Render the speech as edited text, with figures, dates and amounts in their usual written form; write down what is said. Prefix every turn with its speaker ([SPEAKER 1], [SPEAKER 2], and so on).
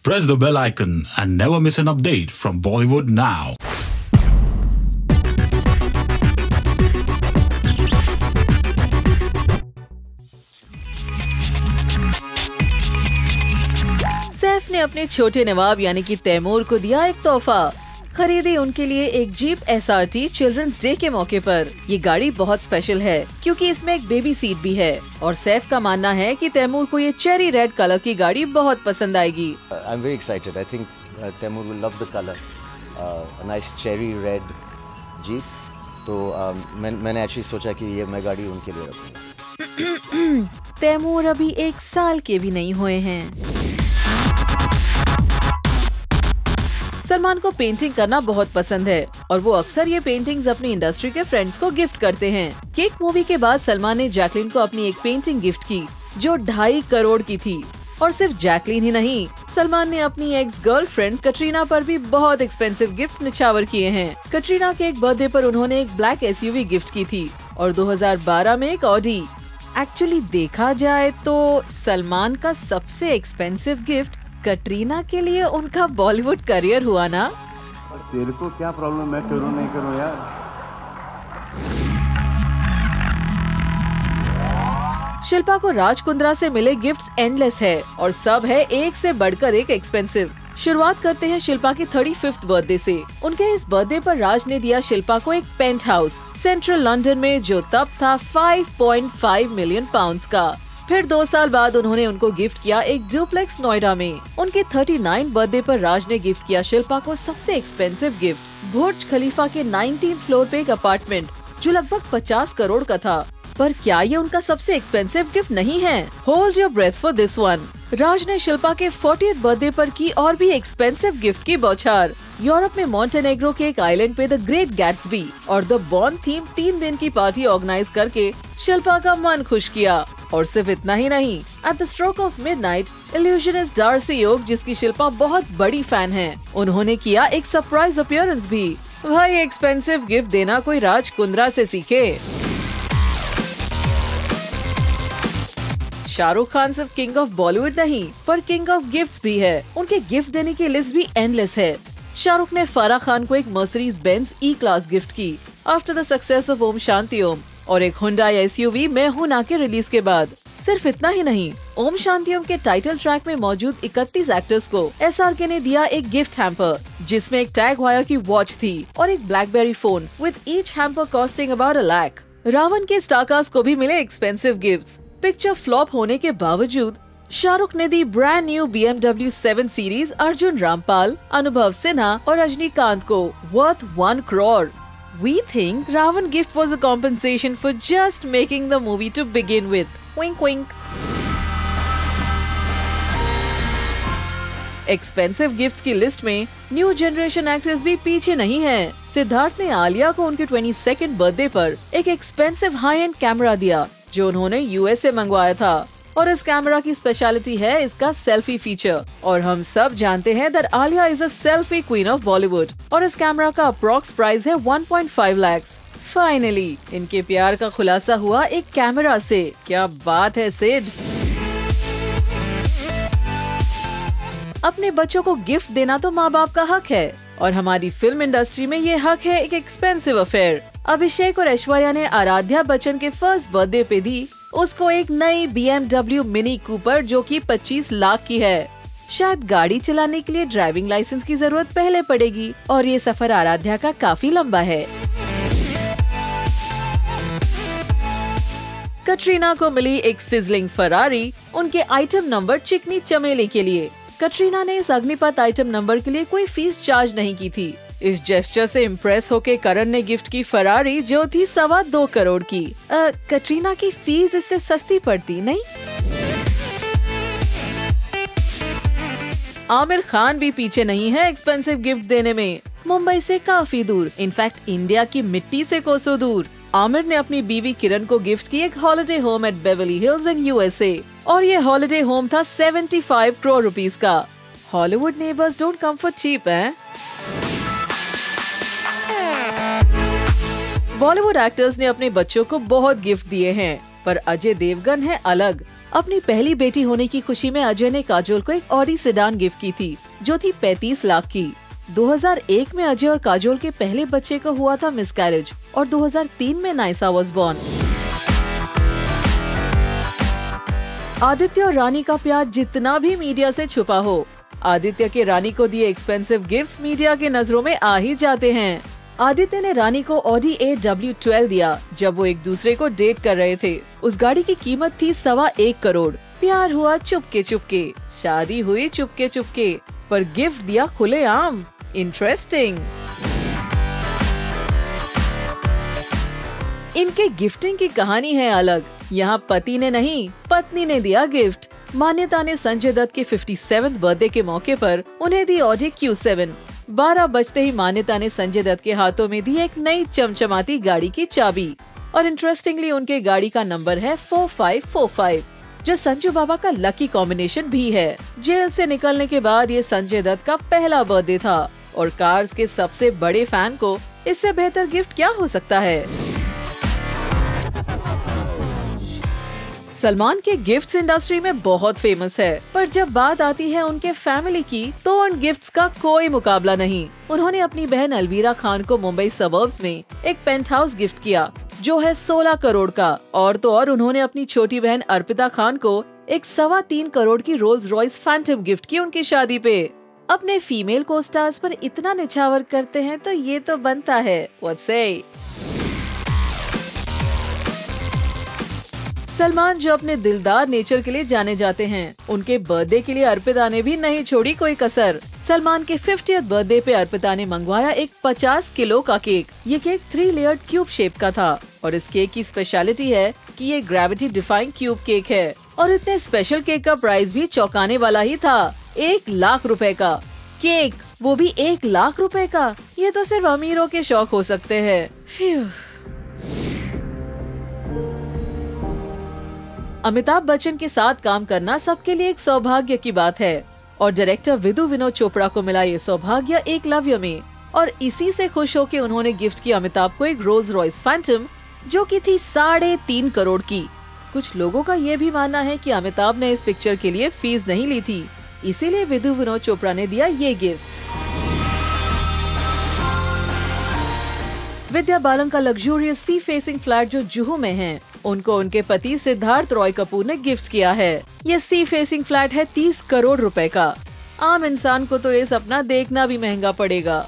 [SPEAKER 1] Press the bell icon and never miss an update from Bollywood Now.
[SPEAKER 2] Saif ने अपने छोटे नवाब यानी कि तैमूर को दिया एक तोहफा। खरीदी उनके लिए एक जीप SRT चिल्ड्रंस डे के मौके पर। ये गाड़ी बहुत स्पेशल है क्योंकि इसमें एक बेबी सीट भी है और सैफ का मानना है कि तैमूर को ये चेरी रेड कलर की गाड़ी बहुत पसंद आएगी।
[SPEAKER 3] I'm very excited. I think Taimur will love the color. A nice cherry red Jeep. तो मैंने एक्चुअली सोचा कि ये मैं गाड़ी उनके लिए रखूंगा।
[SPEAKER 2] तैमूर अभी 1 साल के भी नहीं हुए हैं। सलमान को पेंटिंग करना बहुत पसंद है और वो अक्सर ये पेंटिंग्स अपनी इंडस्ट्री के फ्रेंड्स को गिफ्ट करते हैं। केक मूवी के बाद सलमान ने जैकलीन को अपनी एक पेंटिंग गिफ्ट की जो 2.5 करोड़ की थी। और सिर्फ जैकलीन ही नहीं, सलमान ने अपनी एक्स गर्लफ्रेंड कटरीना पर भी बहुत एक्सपेंसिव गिफ्ट्स निछावर किए हैं। कटरीना के एक बर्थडे पर उन्होंने एक ब्लैक SUV गिफ्ट की थी और 2012 में एक ऑडी। एक्चुअली देखा जाए तो सलमान का सबसे एक्सपेंसिव गिफ्ट कटरीना के लिए उनका बॉलीवुड करियर हुआ ना।
[SPEAKER 4] तेरे को क्या प्रॉब्लम, मैं करूं नहीं करूं यार।
[SPEAKER 2] शिल्पा को राज कुंद्रा से मिले गिफ्ट्स एंडलेस है और सब है एक से बढ़कर एक एक्सपेंसिव। शुरुआत करते हैं शिल्पा की 35th बर्थडे से। उनके इस बर्थडे पर राज ने दिया शिल्पा को एक पेंट हाउस सेंट्रल लंदन में जो तब था 5.5 मिलियन पाउंड्स का। फिर 2 साल बाद उन्होंने उनको गिफ्ट किया एक डुप्लेक्स नोएडा में। उनके 39 बर्थडे पर राज ने गिफ्ट किया शिल्पा को सबसे एक्सपेंसिव गिफ्ट बुर्ज खलीफा के 19th फ्लोर पे एक अपार्टमेंट जो लगभग 50 करोड़ का था। पर क्या ये उनका सबसे एक्सपेंसिव गिफ्ट नहीं है? Hold your breath for this one. Raj ने शिल्पा के 40th बर्थडे पर की और भी एक्सपेंसिव गिफ्ट की बौछार। यूरोप में मॉन्टेनेग्रो के एक आइलैंड पे द ग्रेट गैट्सबी और द बॉर्न थीम 3 दिन की पार्टी ऑर्गेनाइज करके शिल्पा का मन खुश किया। और सिर्फ इतना ही नहीं, at the stroke of midnight illusionist Darcy Oak, जिसकी शिल्पा बहुत बड़ी फैन है, उन्होंने किया एक सरप्राइज अपीयरेंस भी। भाई एक्सपेंसिव गिफ्ट देना कोई राज कुंद्रा से सीखे। शाहरुख खान सिर्फ किंग ऑफ बॉलीवुड नहीं पर किंग ऑफ गिफ्ट्स भी है। उनके गिफ्ट देने की लिस्ट भी एंडलेस है। शाहरुख ने फराह खान को एक मर्सिडीज बेंज E-क्लास गिफ्ट की after the success of Om Shanti Om और एक हुंडई SUV मैं हूं ना के रिलीज के बाद। सिर्फ इतना ही नहीं, ओम शांति ओम के टाइटल ट्रैक में मौजूद 31 एक्टर्स को SRK ने दिया एक गिफ्ट हैम्पर जिसमें एक टैग वायर की वॉच थी और एक BlackBerry phone with each hamper costing about 1 lakh. Raavan के स्टारकास्ट को भी मिले एक्सपेंसिव गिफ्ट्स। पिक्चर फ्लॉप होने के बावजूद शाहरुख ने the brand new BMW 7 series Arjun Rampal, अनुभव सिन्हा और रजनीकांत को worth 1 crore. We think Ravan gift was a compensation for just making the movie to begin with. Wink wink. Expensive gifts की लिस्ट में न्यू जनरेशन एक्टर्स भी पीछे नहीं हैं। सिद्धार्थ ने आलिया को उनके 22nd बर्थडे पर एक एक्सपेंसिव हाई एंड कैमरा दिया जो उन्होंने US से मंगवाया था और इस कैमरा की स्पेशलिटी है इसका सेल्फी फीचर। और हम सब जानते हैं that Alia is a selfie queen of Bollywood और इस कैमरा का अप्रॉक्स प्राइस है 1.5 लाख। फाइनली इनके प्यार का खुलासा हुआ एक कैमरा से। क्या बात है सिड। अपने बच्चों को गिफ्ट देना तो माँ बाप का हक है और हमारी फिल्म इंडस्ट्री में ये हक है एक एक्सपेंसिव अफेयर। अभिषेक और ऐश्वर्या ने आराध्या बच्चन के फर्स्ट बर्थडे पे दी उसको एक नई BMW मिनी कूपर जो कि 25 लाख की है। शायद गाड़ी चलाने के लिए ड्राइविंग लाइसेंस की जरूरत पहले पड़ेगी और ये सफर आराध्या का काफी लंबा है। कटरीना को मिली एक सिजलिंग फरारी उनके आइटम नंबर चिकनी चमेली के लिए। कटरीना ने इस अग्निपथ आइटम नंबर के लिए कोई फीस चार्ज नहीं की थी। इस जेस्चर से इम्प्रेस होके करण ने गिफ्ट की फरारी जो थी 2.25 करोड़ की। कटरीना की फीस इससे सस्ती पड़ती नहीं? आमिर खान भी पीछे नहीं है एक्सपेंसिव गिफ्ट देने में। मुंबई से काफी दूर, इनफैक्ट इंडिया की मिट्टी से कोसों दूर, आमिर ने अपनी बीवी किरण को गिफ्ट की एक holiday home at Beverly Hills in USA और ये हॉलिडे होम था 75 करोड़ रुपीस का। Hollywood neighbours don't come for cheap हैं। बॉलीवुड एक्टर्स ने अपने बच्चों को बहुत गिफ्ट दिए हैं पर अजय देवगन है अलग। अपनी पहली बेटी होने की खुशी में अजय ने काजोल को एक ऑडी सेडान गिफ्ट की थी, जो थी 35 लाख की। 2001 में अजय और काजोल के पहले बच्चे को हुआ था मिसकैरेज और 2003 में नाइसा वाज बॉर्न। आदित्य और रानी का प्यार जितना भी मीडिया से छुपा हो, आदित्य के रानी को दिए एक्सपेंसिव गिफ्ट्स मीडिया के नजरों में आ ही जाते हैं। आदित्य ने रानी को ऑडी AW12 दिया जब वो एक दूसरे को डेट कर रहे थे। उस गाड़ी की कीमत थी 1.25 करोड़। प्यार हुआ चुपके चुपके, शादी हुई चुपके चुपके, पर गिफ्ट दिया खुलेआम। इंटरेस्टिंग। इनके गिफ्टिंग की कहानी है अलग। यहाँ पति ने नहीं, पत्नी ने दिया गिफ्ट। मान्यता ने संजय दत्त के 57th बर्थडे के मौके पर उन्हें दी ऑडी Q7। 12 बजते ही मान्यता ने संजय दत्त के हाथों में दी एक नई चमचमाती गाड़ी की चाबी। और इंटरेस्टिंगली उनके गाड़ी का नंबर है 4545, जो संजू बाबा का लकी कॉम्बिनेशन भी है। जेल से निकलने के बाद ये संजय दत्त का पहला बर्थडे था और कार्स के सबसे बड़े फैन को इससे बेहतर गिफ्ट क्या हो सकता है। सलमान के गिफ्ट्स इंडस्ट्री में बहुत फेमस है, पर जब बात आती है उनके फैमिली की तो उन गिफ्ट्स का कोई मुकाबला नहीं। उन्होंने अपनी बहन अलवीरा खान को मुंबई सबर्ब्स में एक पेंट हाउस गिफ्ट किया, जो है 16 करोड़ का। और तो और उन्होंने अपनी छोटी बहन अर्पिता खान को एक 3.25 करोड़ की रोल्स रॉयस फैंटम गिफ्ट की उनकी शादी पे। अपने फीमेल को स्टार्स पर इतना निछावर करते हैं तो ये तो बनता है। व्हाट से? सलमान जो अपने दिलदार नेचर के लिए जाने जाते हैं, उनके बर्थडे के लिए अर्पिता ने भी नहीं छोड़ी कोई कसर। सलमान के 50th बर्थडे पे अर्पिता ने मंगवाया एक 50 किलो का केक। ये केक 3 लेयर्ड क्यूब शेप का था और इस केक की स्पेशलिटी है कि ये ग्रेविटी डिफाइंग क्यूब केक है। और इतने स्पेशल केक का प्राइस भी चौंकाने वाला ही था, 1 लाख रुपए का केक, वो भी 1 लाख रुपए का। ये तो सिर्फ अमीरों के शौक हो सकते हैं। अमिताभ बच्चन के साथ काम करना सबके लिए एक सौभाग्य की बात है और डायरेक्टर विदु विनोद चोपड़ा को मिला ये सौभाग्य एकलव्य में। और इसी से खुश होकर उन्होंने गिफ्ट किया अमिताभ को एक रोल्स रॉयस फैंटम, जो की थी 3.5 करोड़ की। कुछ लोगों का ये भी मानना है कि अमिताभ ने इस पिक्चर के लिए फीस नहीं ली थी, इसीलिए विदु विनोद चोपड़ा ने दिया ये गिफ्ट। विद्या बालन का लग्जूरियस सी फेसिंग फ्लैट जो जुहू में है, उनको उनके पति सिद्धार्थ रॉय कपूर ने गिफ्ट किया है। ये सी फेसिंग फ्लैट है 30 करोड़ रुपए का। आम इंसान को तो ये सपना देखना भी महंगा पड़ेगा।